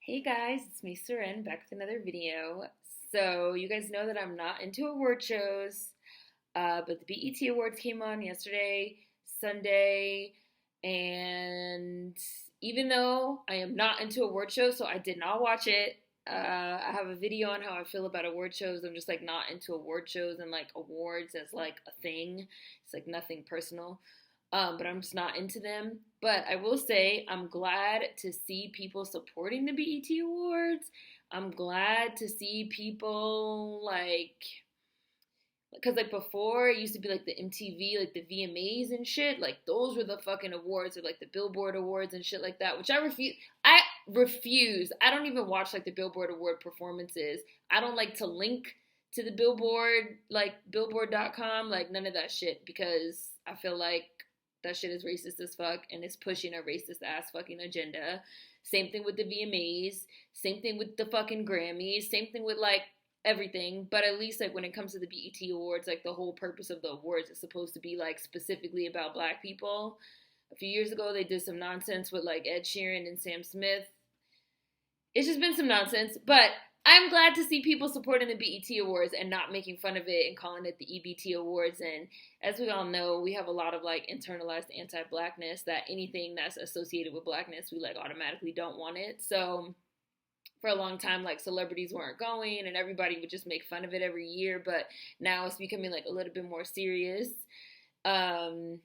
Hey guys, it's me, Seren, back with another video. So, you guys know that I'm not into award shows, but the BET Awards came on yesterday, Sunday, and even though I am not into award shows, so I did not watch it. I have a video on how I feel about award shows. I'm just like not into award shows and like awards as like a thing. It's like nothing personal. But I'm just not into them. But I will say I'm glad to see people supporting the BET Awards. I'm glad to see people because like before it used to be like the MTV, like the VMAs and shit. Like those were the fucking awards, or like the Billboard Awards and shit like that, which I refuse. I refuse. I don't even watch like the Billboard Award performances. I don't like to link to the Billboard, like Billboard.com, like none of that shit, because I feel like that shit is racist as fuck and it's pushing a racist ass fucking agenda. Same thing with the VMAs. Same thing with the fucking Grammys. Same thing with like everything. But at least like when it comes to the BET Awards, like the whole purpose of the awards is supposed to be like specifically about black people. A few years ago, they did some nonsense with like Ed Sheeran and Sam Smith. It's just been some nonsense, but I'm glad to see people supporting the BET Awards and not making fun of it and calling it the EBT Awards. And as we all know, we have a lot of like internalized anti-blackness, that anything that's associated with blackness, we like automatically don't want it. So for a long time, like celebrities weren't going and everybody would just make fun of it every year. But now it's becoming like a little bit more serious. The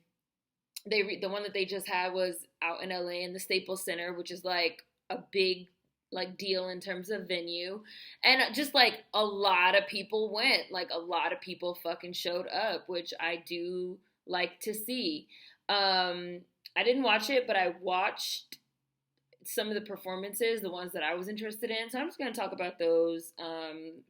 one that they just had was out in LA in the Staples Center, which is like a big like deal in terms of venue, and just like a lot of people went, like a lot of people fucking showed up, which I do like to see. I didn't watch it, but I watched some of the performances, the ones that I was interested in, so I'm just going to talk about those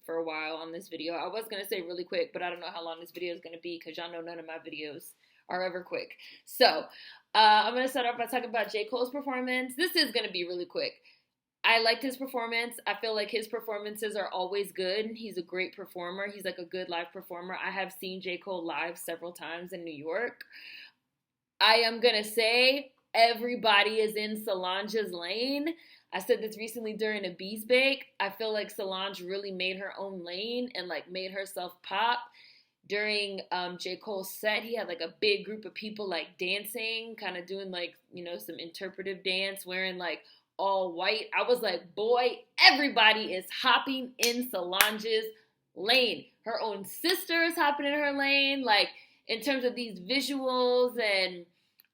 for a while on this video. I was going to say really quick, but I don't know how long this video is going to be because y'all know none of my videos are ever quick. So I'm going to start off by talking about J. Cole's performance. This is going to be really quick. I liked his performance. I feel like his performances are always good. He's a great performer. He's like a good live performer. I have seen J. Cole live several times in New York. I am going to say everybody is in Solange's lane. I said this recently during a Bees Bake. I feel like Solange really made her own lane and like made herself pop. During J. Cole's set, he had like a big group of people like dancing, kind of doing like, you know, some interpretive dance, wearing like all white. I was like, boy, everybody is hopping in Solange's lane. Her own sister is hopping in her lane, like in terms of these visuals, and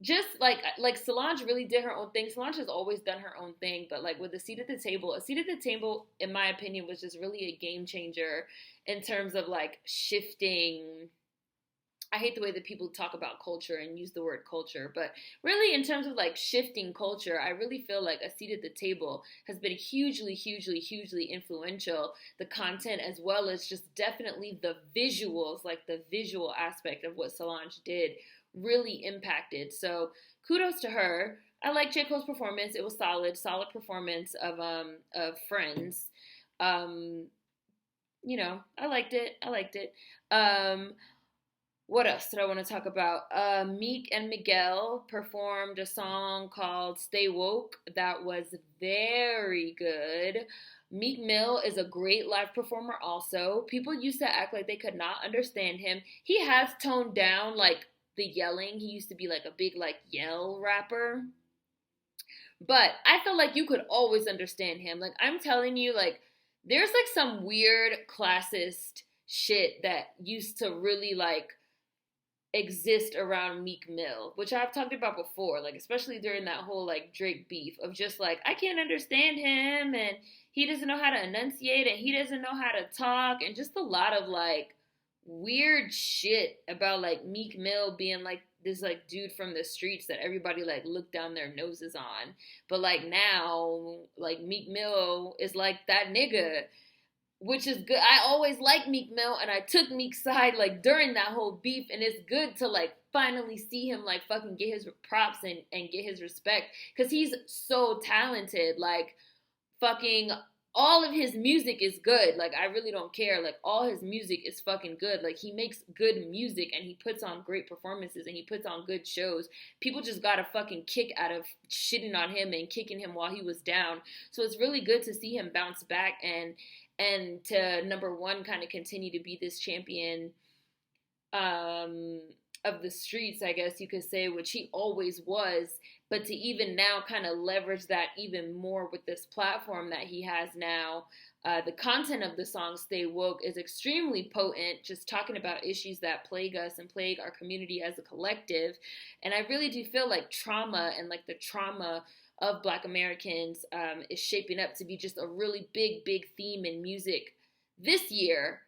just like Solange really did her own thing. Solange has always done her own thing, but like with a seat at the table, in my opinion, was just really a game changer in terms of like shifting. I hate the way that people talk about culture and use the word culture, but really in terms of like shifting culture, I really feel like A Seat at the Table has been hugely, hugely, hugely influential. The content as well as just definitely the visuals, like the visual aspect of what Solange did really impacted. So kudos to her. I like J. Cole's performance. It was solid performance of Friends. You know, I liked it. What else did I want to talk about? Meek and Miguel performed a song called Stay Woke that was very good. Meek Mill is a great live performer also. People used to act like they could not understand him. He has toned down like the yelling. He used to be like a big like yell rapper. But I feel like you could always understand him. Like I'm telling you, like there's like some weird classist shit that used to really like exist around Meek Mill, which I've talked about before, like especially during that whole like Drake beef of just like I can't understand him and he doesn't know how to enunciate and he doesn't know how to talk, and just a lot of like weird shit about like Meek Mill being like this like dude from the streets that everybody like looked down their noses on. But like now like Meek Mill is like that nigga, which is good. I always liked Meek Mill, and I took Meek's side like during that whole beef, and it's good to like finally see him like fucking get his props and get his respect, because he's so talented. Like fucking all of his music is good. Like, I really don't care. Like, all his music is fucking good. Like, he makes good music and he puts on great performances and he puts on good shows. People just got a fucking kick out of shitting on him and kicking him while he was down. So it's really good to see him bounce back and to, number one, kind of continue to be this champion of the streets, I guess you could say, which he always was, but to even now kind of leverage that even more with this platform that he has now. The content of the song Stay Woke is extremely potent, just talking about issues that plague us and plague our community as a collective. And I really do feel like trauma and like the trauma of Black Americans is shaping up to be just a really big theme in music this year.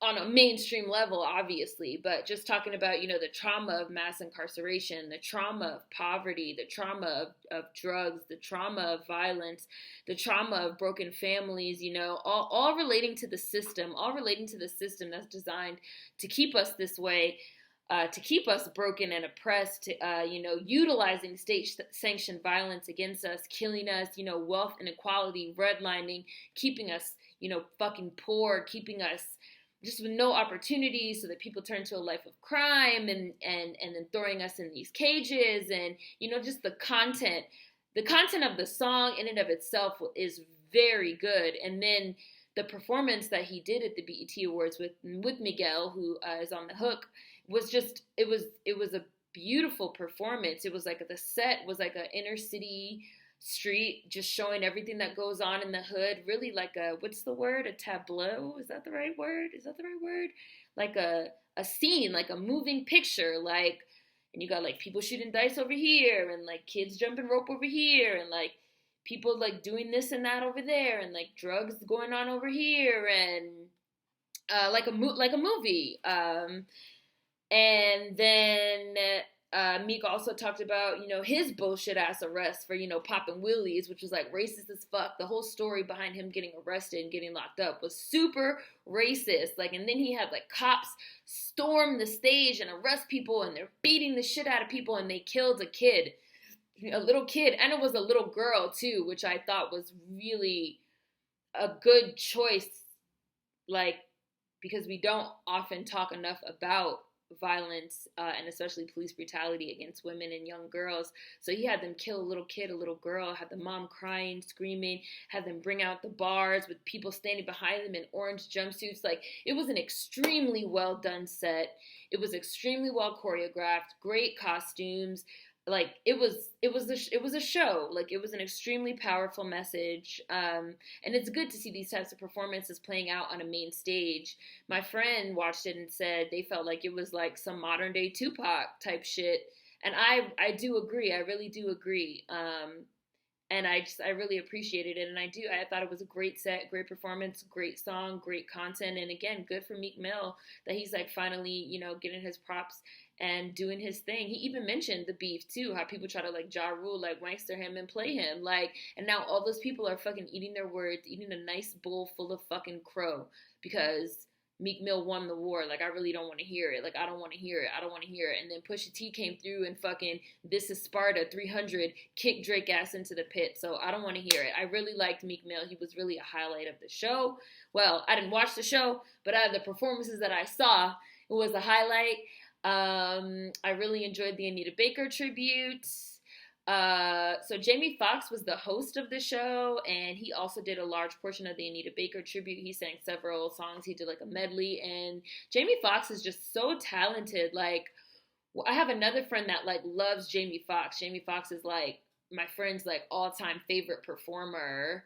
On a mainstream level, obviously, but just talking about, you know, the trauma of mass incarceration, the trauma of poverty, the trauma of drugs, the trauma of violence, the trauma of broken families, you know, all relating to the system, that's designed to keep us this way, to keep us broken and oppressed, you know, utilizing state-sanctioned violence against us, killing us, you know, wealth inequality, redlining, keeping us, you know, fucking poor, keeping us just with no opportunity, so that people turn to a life of crime and then throwing us in these cages. And, you know, just the content of the song in and of itself is very good. And then the performance that he did at the BET Awards with Miguel, who is on the hook, was just, it was a beautiful performance. It was like, the set was like an inner city street, just showing everything that goes on in the hood, really like a, what's the word, a tableau, is that the right word, like a scene, like a moving picture, like, and you got like people shooting dice over here, and like kids jumping rope over here, and like people like doing this and that over there, and like drugs going on over here, and like a movie. And then Meek also talked about, you know, his bullshit ass arrest for, you know, popping wheelies, which was like racist as fuck. The whole story behind him getting arrested and getting locked up was super racist. Like, and then he had like cops storm the stage and arrest people, and they're beating the shit out of people, and they killed a little kid, and it was a little girl too, which I thought was really a good choice, like, because we don't often talk enough about violence and especially police brutality against women and young girls. So he had them kill a little kid, a little girl, had the mom crying, screaming, had them bring out the bars with people standing behind them in orange jumpsuits. Like, it was an extremely well done set. It was extremely well choreographed, great costumes. Like, it was a show. Like, it was an extremely powerful message. And it's good to see these types of performances playing out on a main stage. My friend watched it and said they felt like it was like some modern day Tupac type shit. And I do agree. I really do agree. And I really appreciated it. And I thought it was a great set, great performance, great song, great content. And again, good for Meek Mill that he's like finally, you know, getting his props and doing his thing. He even mentioned the beef too, how people try to like Ja Rule, like wankster him and play him. Like, and now all those people are fucking eating their words, eating a nice bowl full of fucking crow because Meek Mill won the war. Like, I really don't want to hear it. Like, I don't want to hear it. And then Pusha T came through and fucking This Is Sparta 300 kicked Drake ass into the pit. So I don't want to hear it. I really liked Meek Mill. He was really a highlight of the show. Well, I didn't watch the show, but out of the performances that I saw, it was a highlight. I really enjoyed the Anita Baker tribute. So Jamie Foxx was the host of the show, and he also did a large portion of the Anita Baker tribute. He sang several songs. He did like a medley, and Jamie Foxx is just so talented. Like, I have another friend that like loves Jamie Foxx. Jamie Foxx is like my friend's like all-time favorite performer.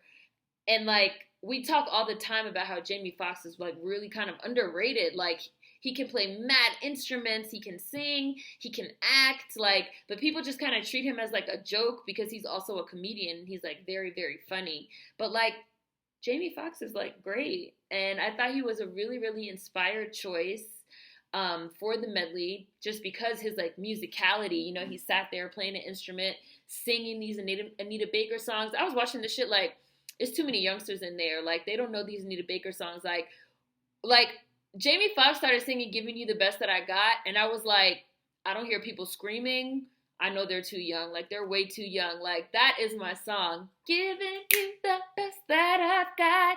And like, we talk all the time about how Jamie Foxx is like really kind of underrated. Like, he can play mad instruments, he can sing, he can act, like, but people just kind of treat him as like a joke because he's also a comedian. He's like very, very funny. But like, Jamie Foxx is like great. And I thought he was a really, really inspired choice for the medley, just because his like musicality, you know, he sat there playing an instrument, singing these Anita Baker songs. I was watching this shit like, it's too many youngsters in there. Like, they don't know these Anita Baker songs. Like Jamie Foxx started singing Giving You the Best That I Got, and I was like, I don't hear people screaming. I know they're too young. Like, they're way too young. Like, that is my song. Giving you the best that I've got,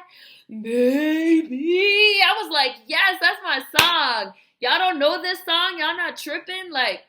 baby. I was like, yes, that's my song. Y'all don't know this song? Y'all not tripping? Like,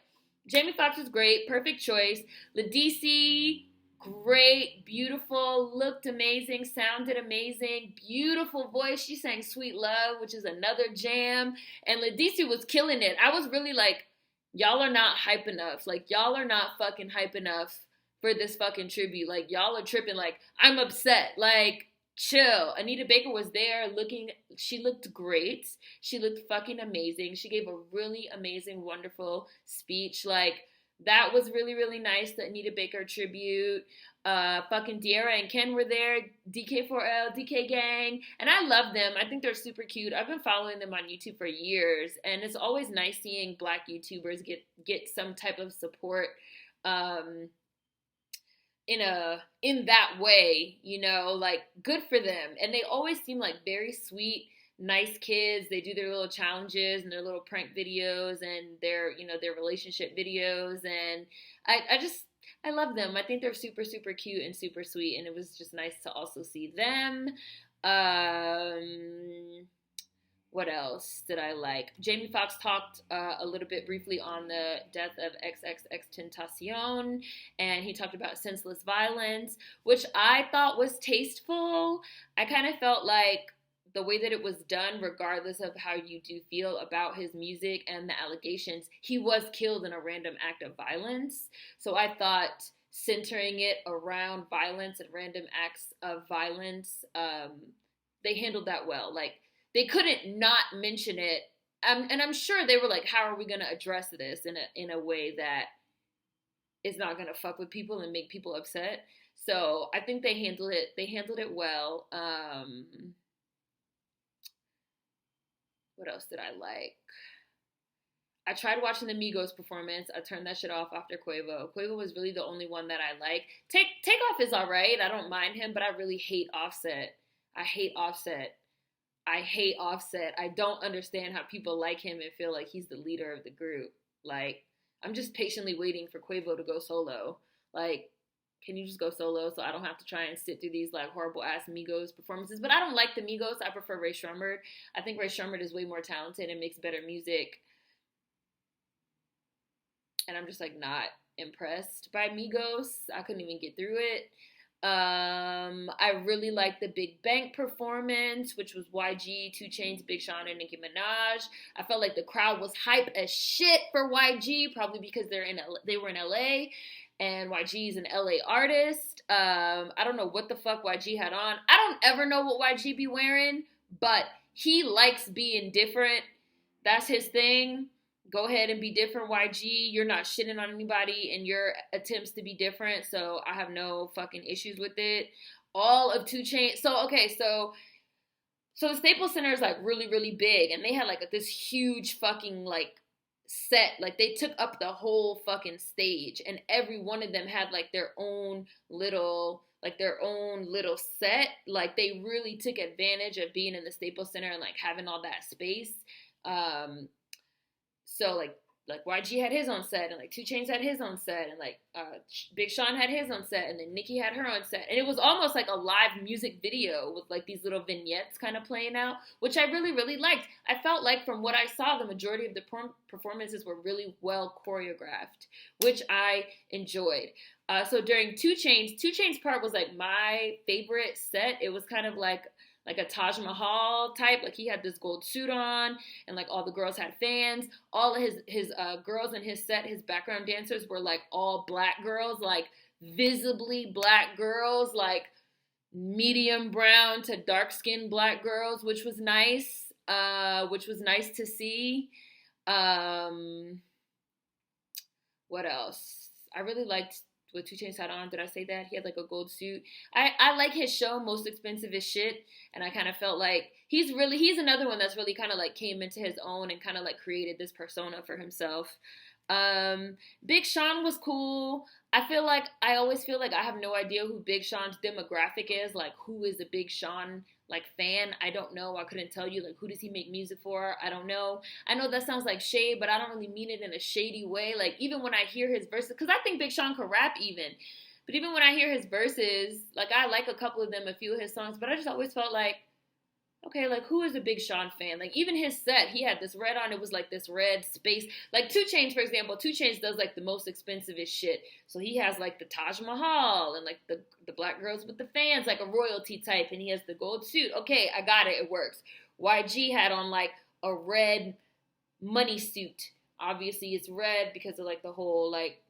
Jamie Foxx was great. Perfect choice. Ledisi, great, beautiful, looked amazing, sounded amazing, beautiful voice. She sang Sweet Love, which is another jam. And Ledisi was killing it. I was really like, y'all are not hype enough. Like, y'all are not fucking hype enough for this fucking tribute. Like, y'all are tripping. Like, I'm upset. Like, chill. Anita Baker was there she looked great. She looked fucking amazing. She gave a really amazing, wonderful speech. Like, that was really, really nice, the Anita Baker tribute. Fucking De'Ara and Ken were there, DK4L, DK Gang, and I love them. I think they're super cute. I've been following them on YouTube for years, and it's always nice seeing Black YouTubers get some type of support in that way, you know, like, good for them. And they always seem like very sweet, nice kids. They do their little challenges and their little prank videos and their relationship videos. And I love them. I think they're super, super cute and super sweet. And it was just nice to also see them. What else did I like? Jamie Foxx talked a little bit briefly on the death of XXXTentacion, and he talked about senseless violence, which I thought was tasteful. I kind of felt like the way that it was done, regardless of how you do feel about his music and the allegations, he was killed in a random act of violence. So I thought centering it around violence and random acts of violence, they handled that well. Like, they couldn't not mention it. And I'm sure they were like, how are we going to address this in a way that is not going to fuck with people and make people upset? So I think they handled it well. What else did I like? I tried watching the Migos performance. I turned that shit off after Quavo. Quavo was really the only one that I like. Takeoff is all right. I don't mind him, but I really hate Offset. I hate Offset. I don't understand how people like him and feel like he's the leader of the group. Like, I'm just patiently waiting for Quavo to go solo. Like, can you just go solo so I don't have to try and sit through these, like, horrible-ass Migos performances? But I don't like the Migos. I prefer Ray Shremmerd. I think Ray Shremmerd is way more talented and makes better music. And I'm just, like, not impressed by Migos. I couldn't even get through it. I really liked the Big Bang performance, which was YG, 2 Chainz, Big Sean, and Nicki Minaj. I felt like the crowd was hype as shit for YG, probably because they were in LA, and YG is an LA artist. I don't know what the fuck YG had on. I don't ever know what YG be wearing, but he likes being different. That's his thing. Go ahead and be different, YG. You're not shitting on anybody in your attempts to be different, so I have no fucking issues with it. All of 2 Chainz. So the Staples Center is, like, really, really big, and they had, like, this huge fucking, like, set. Like, they took up the whole fucking stage, and every one of them had, like, their own little set. Like, they really took advantage of being in the Staples Center and, like, having all that space. So, like YG had his own set, and, like, 2 Chainz had his own set, and, like, Big Sean had his own set, and then Nicki had her own set. And it was almost like a live music video with, like, these little vignettes kind of playing out, which I really, really liked. I felt like, from what I saw, the majority of the performances were really well choreographed, which I enjoyed. So during 2 Chainz part was, like, my favorite set. It was kind of like a Taj Mahal type. Like, he had this gold suit on, and, like, all the girls had fans. All of his girls in his set, his background dancers, were, like, all black girls, like, visibly black girls, like, medium brown to dark skinned black girls, which was nice. To see. What else? I really liked what 2 Chainz had on. Did I say that? He had, like, a gold suit. I like his show, Most Expensive as Shit, and I kind of felt like he's another one that's really kind of, like, came into his own and kind of, like, created this persona for himself. Big Sean was cool. I always feel like I have no idea who Big Sean's demographic is. Like, who is a Big Sean, like fan. I don't know. I couldn't tell you like who does he make music for. I don't know. I know that sounds like shade, but I don't really mean it in a shady way. Like even when I hear his verses, because I think Big Sean could rap even, but even when I hear his verses, like I like a couple of them, a few of his songs, but I just always felt like, okay, like who is a Big Sean fan? Like even his set, he had this red on. It was like this red space. Like 2 Chainz, for example, 2 Chainz does like the most expensivest shit. So he has like the Taj Mahal and like the black girls with the fans, like a royalty type, and he has the gold suit. Okay, I got it. It works. YG had on like a red money suit. Obviously, it's red because of like the whole like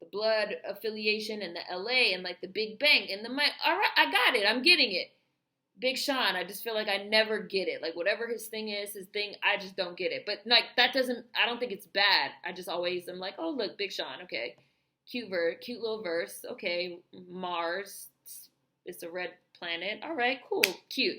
the blood affiliation and the LA and like the big bank and the money. All right, I got it. I'm getting it. Big Sean, I just feel like I never get it. Like whatever his thing is, his thing, I just don't get it. But like that doesn't, I don't think it's bad. I just always am like, oh look, Big Sean, okay, cute little verse, okay, Mars, it's a red planet, all right, cool, cute.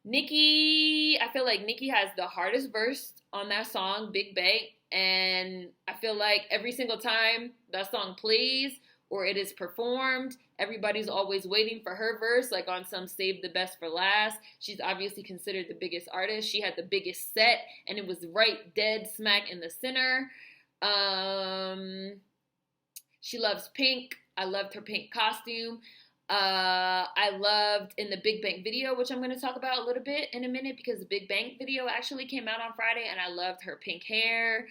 Nicki, I feel like Nicki has the hardest verse on that song, Big Bang, and I feel like every single time that song plays or it is performed, everybody's always waiting for her verse, like on some Save the Best for Last. She's obviously considered the biggest artist. She had the biggest set, and it was right dead smack in the center. She loves pink. I loved her pink costume. I loved in the Big Bang video, which I'm going to talk about a little bit in a minute, because the Big Bang video actually came out on Friday, and I loved her pink hair.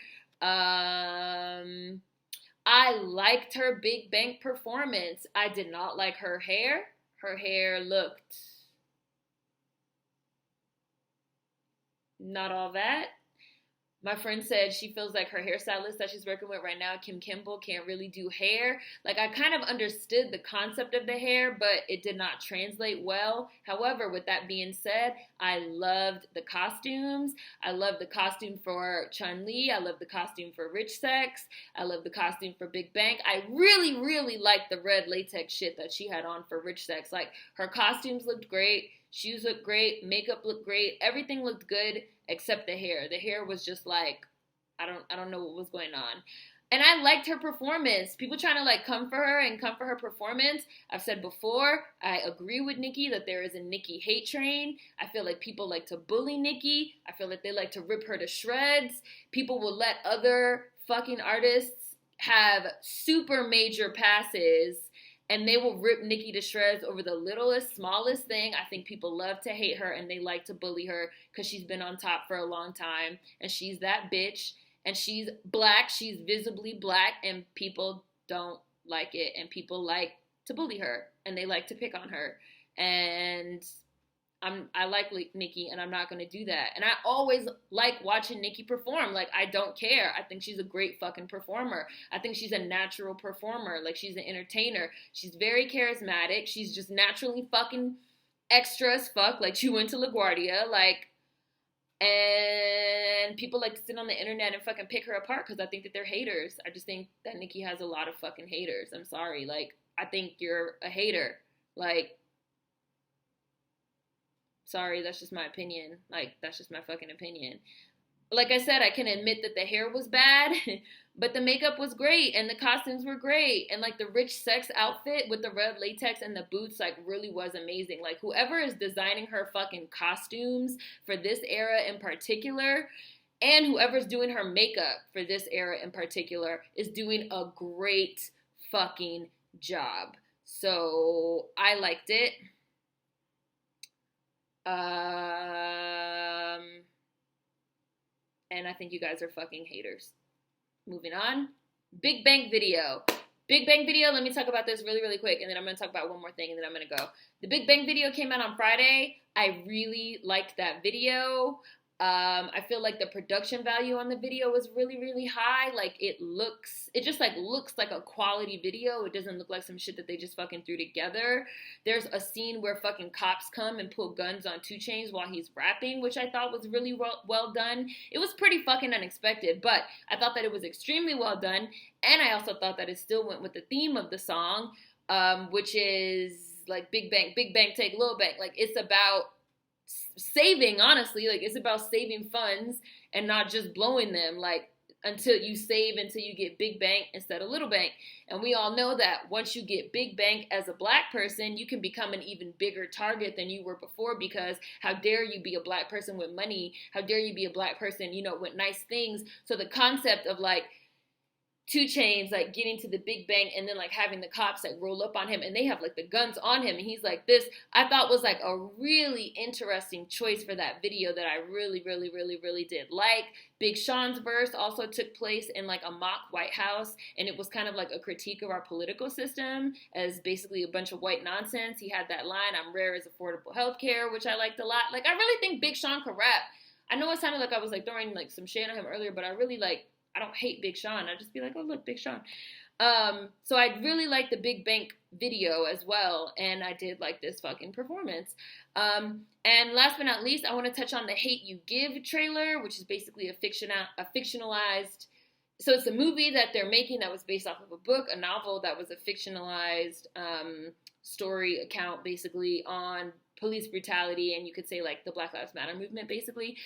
I liked her Big Bang performance. I did not like her hair. Her hair looked not all that. My friend said she feels like her hairstylist that she's working with right now, Kim Kimball, can't really do hair. Like, I kind of understood the concept of the hair, but it did not translate well. However, with that being said, I loved the costumes. I loved the costume for Chun-Li. I loved the costume for Rich Sex. I loved the costume for Big Bang. I really, really liked the red latex shit that she had on for Rich Sex. Like, her costumes looked great. Shoes looked great. Makeup looked great. Everything looked good except the hair. The hair was just like, I don't know what was going on. And I liked her performance. People trying to like come for her and come for her performance. I've said before, I agree with Nicki that there is a Nicki hate train. I feel like people like to bully Nicki. I feel like they like to rip her to shreds. People will let other fucking artists have super major passes and they will rip Nicki to shreds over the littlest, smallest thing. I think people love to hate her and they like to bully her because she's been on top for a long time. And she's that bitch. And she's black. She's visibly black. And people don't like it. And people like to bully her. And they like to pick on her. And I like Nicki, and I'm not going to do that. And I always like watching Nicki perform. Like, I don't care. I think she's a great fucking performer. I think she's a natural performer. Like, she's an entertainer. She's very charismatic. She's just naturally fucking extra as fuck. Like, she went to LaGuardia. Like, and people like to sit on the internet and fucking pick her apart because I think that they're haters. I just think that Nicki has a lot of fucking haters. I'm sorry. Like, I think you're a hater. Like, sorry, that's just my opinion. Like, that's just my fucking opinion. Like I said, I can admit that the hair was bad, but the makeup was great, and the costumes were great, and, like, the Rich Sex outfit with the red latex and the boots, like, really was amazing. Like, whoever is designing her fucking costumes for this era in particular, and whoever's doing her makeup for this era in particular, is doing a great fucking job. So, I liked it. And I think you guys are fucking haters. Moving on. Big Bang video. Big Bang video, let me talk about this really, really quick, and then I'm going to talk about one more thing, and then I'm going to go. The Big Bang video came out on Friday. I really liked that video. I feel like the production value on the video was really, really high. Like, it just looks like a quality video. It doesn't look like some shit that they just fucking threw together. There's a scene where fucking cops come and pull guns on 2 Chainz while he's rapping, which I thought was really well done. It was pretty fucking unexpected, but I thought that it was extremely well done, and I also thought that it still went with the theme of the song, which is, like, Big Bang, take Lil Bang. Like, it's about saving, honestly. Like, it's about saving funds and not just blowing them. Like, until you get big bank instead of little bank. And we all know that once you get big bank as a black person, you can become an even bigger target than you were before, because how dare you be a black person with money? How dare you be a black person, you know, with nice things? So the concept of like 2 Chainz like getting to the big bang and then like having the cops like roll up on him and they have like the guns on him and he's like this, I thought was like a really interesting choice for that video that I really did like. Big Sean's verse also took place in like a mock White House, and it was kind of like a critique of our political system as basically a bunch of white nonsense. He had that line, "I'm rare as affordable healthcare," which I liked a lot. Like, I really think Big Sean could rap. I know it sounded like I was like throwing like some shade on him earlier, but I really like, I don't hate Big Sean. I just be like, oh, look, Big Sean. So I really like the Big Bank video as well, and I did like this fucking performance. And last but not least, I want to touch on the Hate U Give trailer, which is basically a fictionalized, so it's a movie that they're making that was based off of a book, a novel that was a fictionalized story account basically on police brutality, and you could say like the Black Lives Matter movement basically.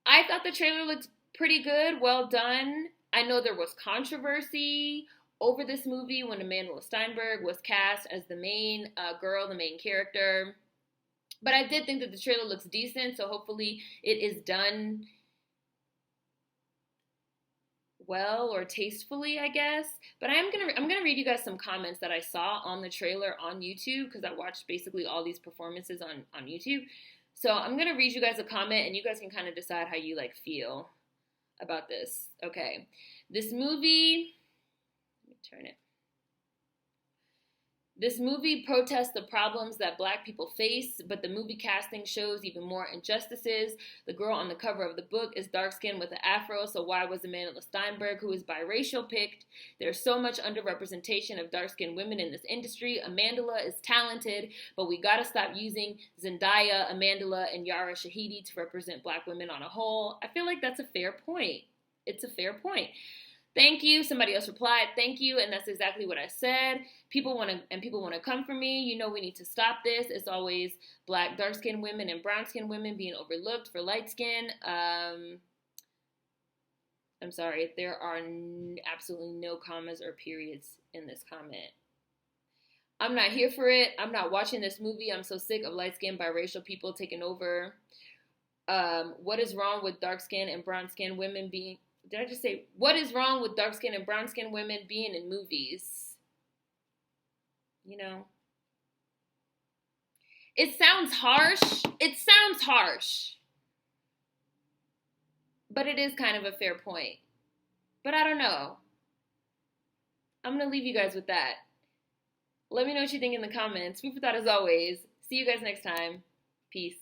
I thought the trailer looked pretty good, well done. I know there was controversy over this movie when Amandla Stenberg was cast as the main girl, the main character. But I did think that the trailer looks decent, so hopefully it is done well or tastefully, I guess. But I'm gonna read you guys some comments that I saw on the trailer on YouTube, because I watched basically all these performances on YouTube. So I'm gonna read you guys a comment, and you guys can kind of decide how you like feel about this. Okay, this movie, let me turn it. This movie protests the problems that Black people face, but the movie casting shows even more injustices. The girl on the cover of the book is dark-skinned with an afro, so why was Amandla Stenberg, who is biracial, picked? There's so much underrepresentation of dark-skinned women in this industry. Amandla is talented, but we gotta stop using Zendaya, Amandla, and Yara Shahidi to represent Black women on a whole. I feel like that's a fair point. It's a fair point. Thank you. Somebody else replied, thank you, and that's exactly what I said. People want to come for me. You know we need to stop this. It's always Black dark-skinned women and brown-skinned women being overlooked for light skin. I'm sorry, there are absolutely no commas or periods in this comment. I'm not here for it. I'm not watching this movie. I'm so sick of light-skinned biracial people taking over. What is wrong with dark-skinned and brown-skinned women being... Did I just say, what is wrong with dark-skinned and brown-skinned women being in movies? You know? It sounds harsh. It sounds harsh. But it is kind of a fair point. But I don't know. I'm going to leave you guys with that. Let me know what you think in the comments. Food for thought as always. See you guys next time. Peace.